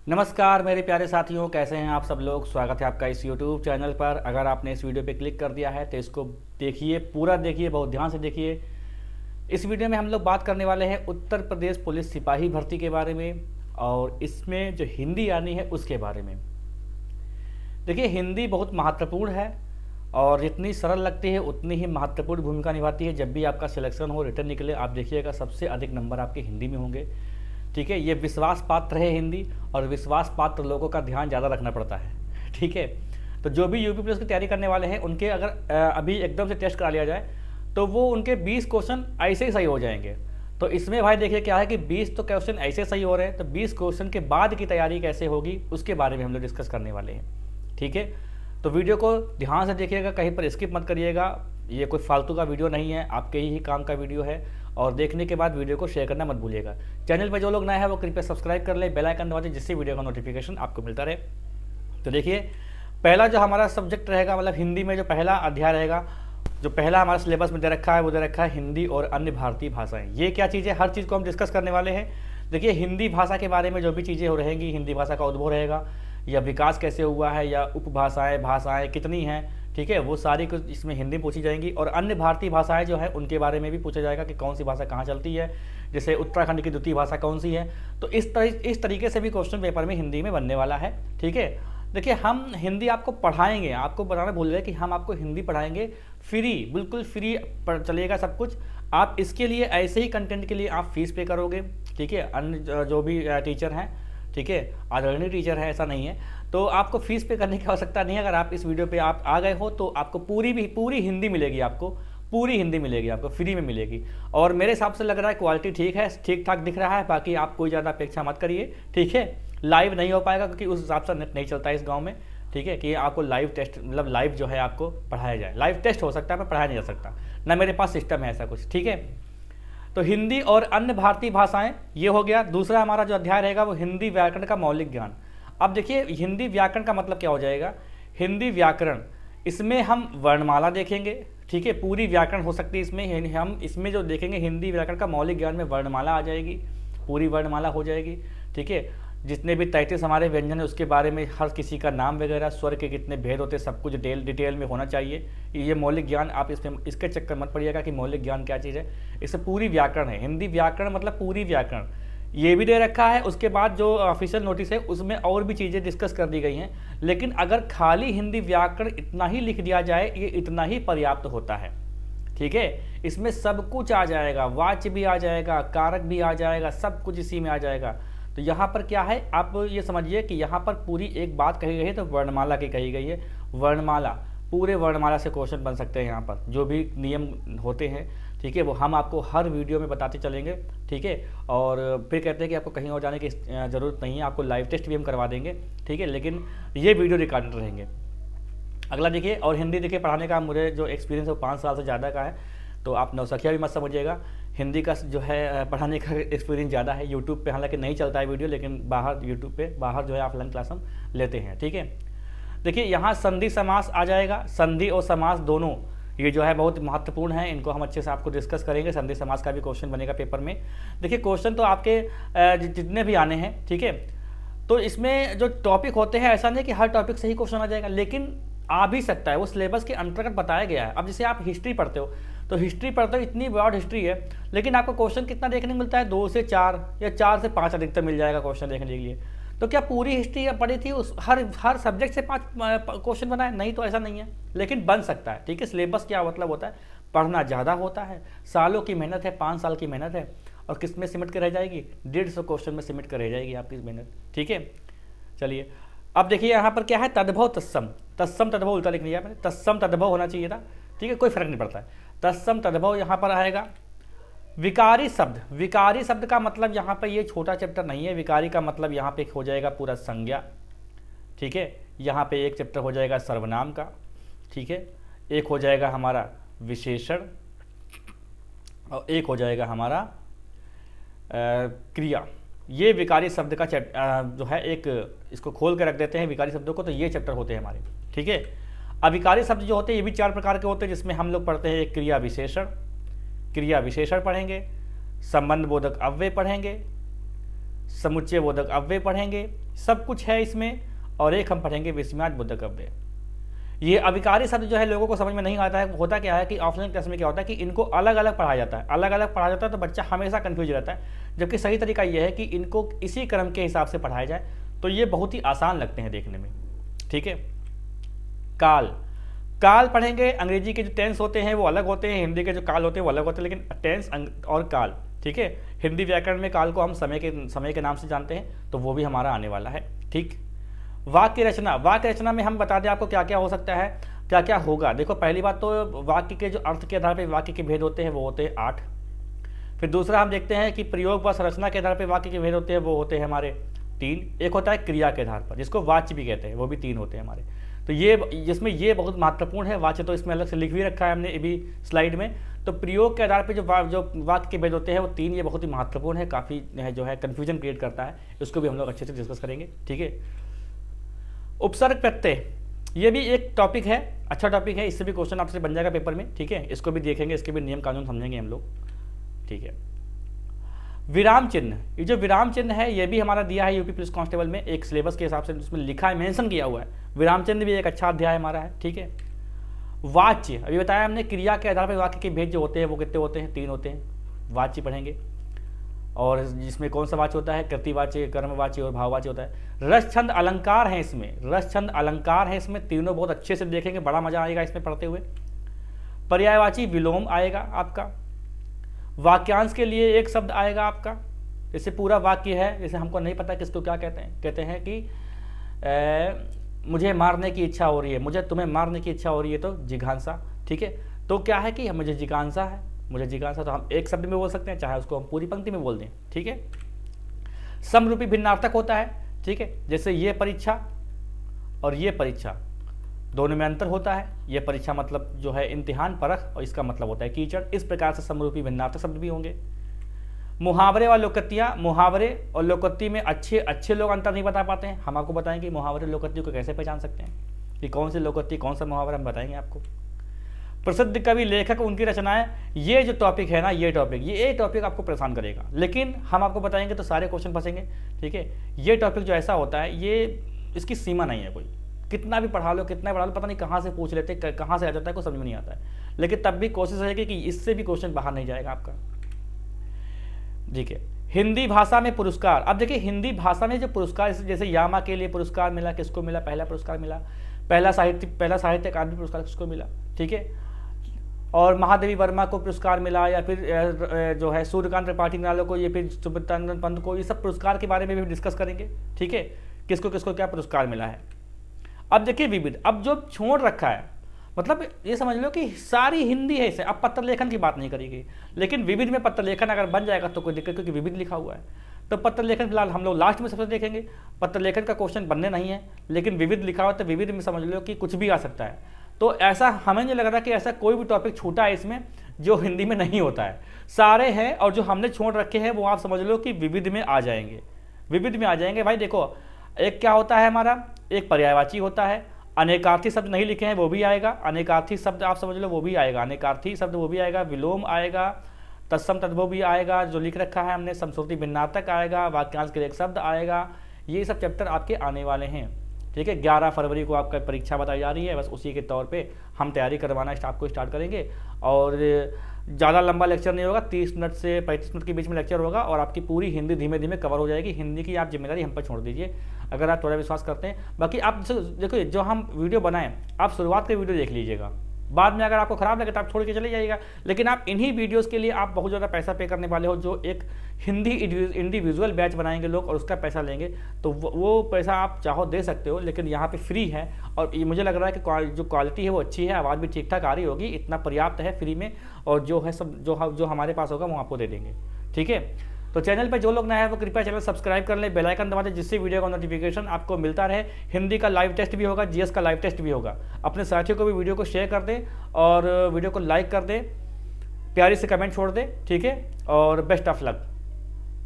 नमस्कार मेरे प्यारे साथियों, कैसे हैं आप सब लोग। स्वागत है आपका इस YouTube चैनल पर। अगर आपने इस वीडियो पे क्लिक कर दिया है तो इसको देखिए, पूरा देखिए, बहुत ध्यान से देखिए। इस वीडियो में हम लोग बात करने वाले हैं उत्तर प्रदेश पुलिस सिपाही भर्ती के बारे में और इसमें जो हिंदी आनी है उसके बारे में। देखिए, हिंदी बहुत महत्वपूर्ण है और जितनी सरल लगती है उतनी ही महत्वपूर्ण भूमिका निभाती है। जब भी आपका सिलेक्शन हो, रिटर्न निकले, आप देखिएगा सबसे अधिक नंबर आपके हिंदी में होंगे। ठीक है, ये विश्वास पात्र है हिंदी, और विश्वास पात्र लोगों का ध्यान ज़्यादा रखना पड़ता है। ठीक है, तो जो भी यूपी पुलिस की तैयारी करने वाले हैं उनके अगर अभी एकदम से टेस्ट करा लिया जाए तो वो उनके 20 क्वेश्चन ऐसे ही सही हो जाएंगे। तो इसमें भाई देखिए क्या है कि 20 तो क्वेश्चन ऐसे सही हो रहे हैं, तो 20 क्वेश्चन के बाद की तैयारी कैसे होगी उसके बारे में हम लोग डिस्कस करने वाले हैं। ठीक है, तो वीडियो को ध्यान से देखिएगा, कहीं पर स्किप मत करिएगा। ये कोई फालतू का वीडियो नहीं है, आपके ही काम का वीडियो है। और देखने के बाद वीडियो को शेयर करना मत भूलिएगा। चैनल पर जो लोग नए हैं वो कृपया सब्सक्राइब कर ले, बेल आइकन दबा दें, जिससे वीडियो का नोटिफिकेशन आपको मिलता रहे। तो देखिए, पहला जो हमारा सब्जेक्ट रहेगा, मतलब हिंदी में जो पहला अध्याय रहेगा, जो पहला हमारा सिलेबस में दे रखा है वो दे रखा है हिंदी और अन्य भारतीय भाषाएं। ये क्या चीज़ है, हर चीज़ को हम डिस्कस करने वाले हैं। देखिए, हिंदी भाषा के बारे में जो भी चीज़ें हो रहेंगी, हिंदी भाषा का उद्भव रहेगा या विकास कैसे हुआ है या उपभाषाएं, भाषाएं कितनी हैं, ठीक है, वो सारी कुछ इसमें हिंदी पूछी जाएंगी। और अन्य भारतीय भाषाएं जो है उनके बारे में भी पूछा जाएगा कि कौन सी भाषा कहाँ चलती है, जैसे उत्तराखंड की द्वितीय भाषा कौन सी है। तो इस तरीके से भी क्वेश्चन पेपर में हिंदी में बनने वाला है। ठीक है, देखिए, हम हिंदी आपको पढ़ाएंगे, आपको बताना भूल गए कि हम आपको हिंदी पढ़ाएंगे फ्री, बिल्कुल फ्री चलेगा सब कुछ। आप इसके लिए, ऐसे ही कंटेंट के लिए आप फीस पे करोगे। ठीक है, अन्य जो भी टीचर हैं, ठीक है, आदरणीय टीचर है, ऐसा नहीं है, तो आपको फीस पे करने की आवश्यकता नहीं है। अगर आप इस वीडियो पे आप आ गए हो तो आपको पूरी हिंदी मिलेगी, आपको पूरी हिंदी मिलेगी, आपको फ्री में मिलेगी। और मेरे हिसाब से लग रहा है क्वालिटी ठीक है, ठीक ठाक दिख रहा है। बाकी आप कोई ज़्यादा अपेक्षा मत करिए। ठीक है, लाइव नहीं हो पाएगा क्योंकि उस हिसाब से नेट नहीं चलता है इस गाँव में। ठीक है, कि आपको लाइव टेस्ट, मतलब लाइव जो है आपको पढ़ाया जाए। लाइव टेस्ट हो सकता है पर पढ़ाया नहीं जा सकता, ना मेरे पास सिस्टम है ऐसा कुछ। ठीक है, तो हिंदी और अन्य भारतीय भाषाएं ये हो गया। दूसरा हमारा जो अध्याय रहेगा वो हिंदी व्याकरण का मौलिक ज्ञान। अब देखिए, हिंदी व्याकरण का मतलब क्या हो जाएगा। हिंदी व्याकरण, इसमें हम वर्णमाला देखेंगे। ठीक है, पूरी व्याकरण हो सकती है इसमें। हम इसमें जो देखेंगे हिंदी व्याकरण का मौलिक ज्ञान में वर्णमाला आ जाएगी, पूरी वर्णमाला हो जाएगी। ठीक है, जितने भी 33 हमारे व्यंजन है उसके बारे में, हर किसी का नाम वगैरह, स्वर के कितने भेद होते हैं, सब कुछ डिटेल में होना चाहिए। ये मौलिक ज्ञान, आप इसमें इसके चक्कर मत पड़िएगा कि मौलिक ज्ञान क्या चीज़ है। इससे पूरी व्याकरण है, हिंदी व्याकरण मतलब पूरी व्याकरण, ये भी दे रखा है। उसके बाद जो ऑफिशियल नोटिस है उसमें और भी चीज़ें डिस्कस कर दी गई हैं। लेकिन अगर खाली हिंदी व्याकरण इतना ही लिख दिया जाए, ये इतना ही पर्याप्त होता है। ठीक है, इसमें सब कुछ आ जाएगा, वाच्य भी आ जाएगा, कारक भी आ जाएगा, सब कुछ इसी में आ जाएगा। तो यहाँ पर क्या है, आप ये समझिए कि यहाँ पर पूरी एक बात कही गई है, तो वर्णमाला की कही गई है। वर्णमाला, पूरे वर्णमाला से क्वेश्चन बन सकते हैं यहाँ पर, जो भी नियम होते हैं। ठीक है, वो हम आपको हर वीडियो में बताते चलेंगे। ठीक है, और फिर कहते हैं कि आपको कहीं और जाने की ज़रूरत नहीं है, आपको लाइव टेस्ट भी हम करवा देंगे। ठीक है, लेकिन ये वीडियो रिकॉर्डेड रहेंगे। अगला देखिए, और हिंदी देखिए पढ़ाने का मुझे जो एक्सपीरियंस है वो 5 साल से ज़्यादा का है, तो आप नौसखिया भी मत समझिएगा। हिंदी का जो है पढ़ाने का एक्सपीरियंस ज़्यादा है। यूट्यूब पे हालांकि नहीं चलता है वीडियो, लेकिन बाहर यूट्यूब पे बाहर जो है ऑफलाइन क्लास हम लेते हैं। ठीक है, देखिए यहाँ संधि समास आ जाएगा। संधि और समास दोनों ये जो है बहुत महत्वपूर्ण है, इनको हम अच्छे से आपको डिस्कस करेंगे। संधि समास का भी क्वेश्चन बनेगा पेपर में। देखिए, क्वेश्चन तो आपके जितने भी आने हैं, ठीक है, तो इसमें जो टॉपिक होते हैं, ऐसा नहीं कि हर टॉपिक से ही क्वेश्चन आ जाएगा, लेकिन आ भी सकता है, वो सिलेबस के अंतर्गत बताया गया है। अब जैसे आप हिस्ट्री पढ़ते हो, तो हिस्ट्री पढ़ते हो, इतनी ब्रॉड हिस्ट्री है, लेकिन आपको क्वेश्चन कितना देखने को मिलता है, 2 से 4 या 4 से 5 अधिकतर मिल जाएगा क्वेश्चन देखने के लिए। तो क्या पूरी हिस्ट्री पढ़ी थी, उस हर सब्जेक्ट से 5 क्वेश्चन बनाए? नहीं, तो ऐसा नहीं है, लेकिन बन सकता है। ठीक है, सिलेबस क्या मतलब होता है, पढ़ना ज़्यादा होता है, सालों की मेहनत है, 5 साल की मेहनत है, और किस में सिमट के रह जाएगी, 150 क्वेश्चन में सिमट कर रह जाएगी आपकी मेहनत। ठीक है, चलिए अब देखिए यहाँ पर क्या है, तद्भव तत्सम। तत्सम तद्भव उल्टा लिख लिया मैंने, तत्सम तद्भव होना चाहिए था। ठीक है, कोई फर्क नहीं पड़ता है, तत्सम तद्भव यहाँ पर आएगा। विकारी शब्द, विकारी शब्द का मतलब यहाँ पर ये छोटा चैप्टर नहीं है। विकारी का मतलब यहाँ पे हो जाएगा पूरा संज्ञा। ठीक है, यहाँ पे एक चैप्टर हो जाएगा सर्वनाम का। ठीक है, एक हो जाएगा हमारा विशेषण, और एक हो जाएगा हमारा क्रिया। ये विकारी शब्द का जो है, एक इसको खोल के रख देते हैं विकारी शब्दों को, तो ये चैप्टर होते हैं हमारे। ठीक है, अविकारी शब्द जो होते हैं ये भी 4 प्रकार के होते हैं, जिसमें हम लोग पढ़ते हैं एक क्रिया विशेषण, क्रिया विशेषण पढ़ेंगे, संबंध बोधक अव्यय पढ़ेंगे, समुच्चय बोधक अव्यय पढ़ेंगे, सब कुछ है इसमें। और एक हम पढ़ेंगे विस्मयाद बोधक अव्यय। ये अभिकारी शब्द जो है लोगों को समझ में नहीं आता है। होता क्या है कि ऑफलाइन क्लास में क्या होता है कि इनको अलग अलग पढ़ाया जाता है, अलग अलग पढ़ाया जाता है, तो बच्चा हमेशा कंफ्यूज रहता है। जबकि सही तरीका ये है कि इनको इसी क्रम के हिसाब से पढ़ाया जाए, तो ये बहुत ही आसान लगते हैं देखने में। ठीक है। काल, काल पढ़ेंगे। अंग्रेजी के जो टेंस होते हैं वो अलग होते हैं, हिंदी के जो काल होते हैं वो अलग होते हैं, लेकिन टेंस और काल, ठीक है। हिंदी व्याकरण में काल को हम समय के नाम से जानते हैं, तो वो भी हमारा आने वाला है। ठीक। वाक्य रचना, वाक्य रचना में हम बता दें आपको क्या क्या हो सकता है, क्या क्या होगा। देखो पहली बात तो वाक्य के जो अर्थ के आधार पर वाक्य के भेद होते हैं वो होते हैं 8। फिर दूसरा हम देखते हैं कि प्रयोग व संरचना के आधार पर वाक्य के भेद होते हैं वो होते हैं हमारे 3। एक होता है क्रिया के आधार पर, जिसको वाच्य भी कहते हैं, वो भी 3 होते हैं हमारे। तो ये जिसमें ये बहुत महत्वपूर्ण है। वाच्य तो इसमें अलग से लिख भी रखा है हमने अभी स्लाइड में। तो प्रयोग के आधार पे जो वाक्य के भेद होते हैं वो 3, ये बहुत ही महत्वपूर्ण है, काफ़ी जो है कन्फ्यूजन क्रिएट करता है। इसको भी हम लोग अच्छे से डिस्कस करेंगे। ठीक है। उपसर्ग प्रत्यय, ये भी एक टॉपिक है, अच्छा टॉपिक है, इससे भी क्वेश्चन आपसे बन जाएगा पेपर में। ठीक है। इसको भी देखेंगे, इसके भी नियम कानून समझेंगे हम लोग। ठीक है। विराम चिन्ह, ये जो विराम चिन्ह है ये भी हमारा दिया है यूपी पुलिस कांस्टेबल में, एक सिलेबस के हिसाब से उसमें लिखा है, मेंशन किया हुआ है। विराम चिन्ह भी एक अच्छा अध्याय हमारा है। ठीक है। वाच्य, अभी बताया हमने, क्रिया के आधार पर वाक्य के भेद जो होते हैं वो कितने होते हैं, 3 होते हैं। वाच्य पढ़ेंगे, और जिसमें कौन सा वाच्य होता है, कृतिवाच्य, कर्मवाच्य और भाववाच्य होता है। रस छंद अलंकार है इसमें, रस छंद अलंकार है इसमें, तीनों बहुत अच्छे से देखेंगे, बड़ा मजा आएगा इसमें पढ़ते हुए। पर्यायवाची विलोम आएगा आपका। वाक्यांश के लिए एक शब्द आएगा आपका, जैसे पूरा वाक्य है, जैसे हमको नहीं पता किसको क्या कहते हैं, कहते हैं कि मुझे मारने की इच्छा हो रही है, मुझे तुम्हें मारने की इच्छा हो रही है, तो जिघांसा। ठीक है। तो क्या है कि मुझे जिज्ञासा है, मुझे जिज्ञासा, तो हम एक शब्द में बोल सकते हैं, चाहे उसको हम पूरी पंक्ति में बोल दें। ठीक है। समरूपी भिन्नार्थक होता है। ठीक है। जैसे ये परीक्षा और ये परीक्षा, दोनों में अंतर होता है। ये परीक्षा मतलब जो है इम्तिहान, परख, और इसका मतलब होता है कीचड़। इस प्रकार से समरूपी भिन्नार्थक शब्द भी होंगे। मुहावरे व लोकोक्तियाँ, मुहावरे और लोकोक्ति में अच्छे लोग अंतर नहीं बता पाते हैं, हम आपको बताएंगे मुहावरे लोकोक्ति को कैसे पहचान सकते हैं, कि कौन सी लोकोक्ति कौन सा मुहावरा, हम बताएंगे आपको। प्रसिद्ध कवि लेखक उनकी रचनाएं, ये जो टॉपिक है ना, ये टॉपिक आपको परेशान करेगा, लेकिन हम आपको बताएंगे तो सारे क्वेश्चन फंसेंगे। ठीक है। ये टॉपिक जो ऐसा होता है, ये इसकी सीमा नहीं है कोई, कितना भी पढ़ा लो, पता नहीं कहाँ से पूछ लेते, कहाँ से आ जाता है, कोई समझ में नहीं आता है। लेकिन तब भी कोशिश रहेगी कि इससे भी क्वेश्चन बाहर नहीं जाएगा आपका। ठीक है। हिंदी भाषा में पुरस्कार, अब देखिए हिंदी भाषा में जो पुरस्कार, जैसे यामा के लिए पुरस्कार मिला, किसको मिला, पहला पुरस्कार मिला, पहला साहित्य अकादमी पुरस्कार किसको मिला। ठीक है। और महादेवी वर्मा को पुरस्कार मिला, या फिर जो है सूर्यकांत त्रिपाठी नालो को, ये फिर सुब्रतानंद पंत को, ये सब पुरस्कार के बारे में भी डिस्कस करेंगे। ठीक है। किसको किसको क्या पुरस्कार मिला है। अब देखिए विविध, अब जो छोड़ रखा है, मतलब ये समझ लो कि सारी हिंदी है इसे, अब पत्र लेखन की बात नहीं करेगी, लेकिन विविध में पत्र लेखन अगर बन जाएगा तो कोई दिक्कत, क्योंकि विविध लिखा हुआ है। तो पत्र लेखन फिलहाल हम लोग लास्ट में सबसे देखेंगे, पत्र लेखन का क्वेश्चन बनने नहीं है, लेकिन विविध लिखा हुआ, तो विविध में समझ लो कि कुछ भी आ सकता है। तो ऐसा हमें नहीं लग रहा कि ऐसा कोई भी टॉपिक छूटा है इसमें जो हिंदी में नहीं होता है, सारे हैं, और जो हमने छोड़ रखे हैं वो आप समझ लो कि विविध में आ जाएंगे, विविध में आ जाएंगे। भाई देखो, एक क्या होता है हमारा, एक पर्यायवाची होता है, अनेकार्थी शब्द नहीं लिखे हैं वो भी आएगा, अनेकार्थी शब्द आप समझ लो वो भी आएगा, अनेकार्थी शब्द वो भी आएगा, विलोम आएगा, तत्सम तद्भव भी आएगा जो लिख रखा है हमने, समश्रुति भिन्नार्थक आएगा, वाक्यांश के लिए एक शब्द आएगा, ये सब चैप्टर आपके आने वाले हैं। ठीक है। 11 फरवरी को आपका परीक्षा बताई जा रही है, बस उसी के तौर पे हम तैयारी करवाना आपको स्टार्ट करेंगे। और ज़्यादा लंबा लेक्चर नहीं होगा, 30 मिनट से 35 मिनट के बीच में लेक्चर होगा, और आपकी पूरी हिंदी धीमे धीमे कवर हो जाएगी। हिंदी की आप जिम्मेदारी हम पर छोड़ दीजिए, अगर आप थोड़ा विश्वास करते हैं। बाकी आप देखो, जो हम वीडियो बनाएं, आप शुरुआत के वीडियो देख लीजिएगा, बाद में अगर आपको खराब लगे तो आप छोड़ के चले जाइएगा, लेकिन आप इन्हीं वीडियोस के लिए आप बहुत ज़्यादा पैसा पे करने वाले हो, जो एक हिंदी इंडिविजुअल बैच बनाएंगे लोग और उसका पैसा लेंगे, तो वो पैसा आप चाहो दे सकते हो, लेकिन यहाँ पे फ्री है। और ये मुझे लग रहा है कि जो क्वालिटी है वो अच्छी है, आवाज़ भी ठीक ठाक आ रही होगी, इतना पर्याप्त है फ्री में, और जो है सब जो हमारे पास होगा वो आपको दे देंगे। ठीक है। तो चैनल पर जो लोग नए हैं वो कृपया चैनल सब्सक्राइब कर लें, बेल आइकन दबा दें, जिससे वीडियो का नोटिफिकेशन आपको मिलता रहे। हिंदी का लाइव टेस्ट भी होगा, जीएस का लाइव टेस्ट भी होगा। अपने साथियों को भी वीडियो को शेयर कर दें और वीडियो को लाइक कर दें, प्यारी से कमेंट छोड़ दें। ठीक है। और बेस्ट ऑफ लक।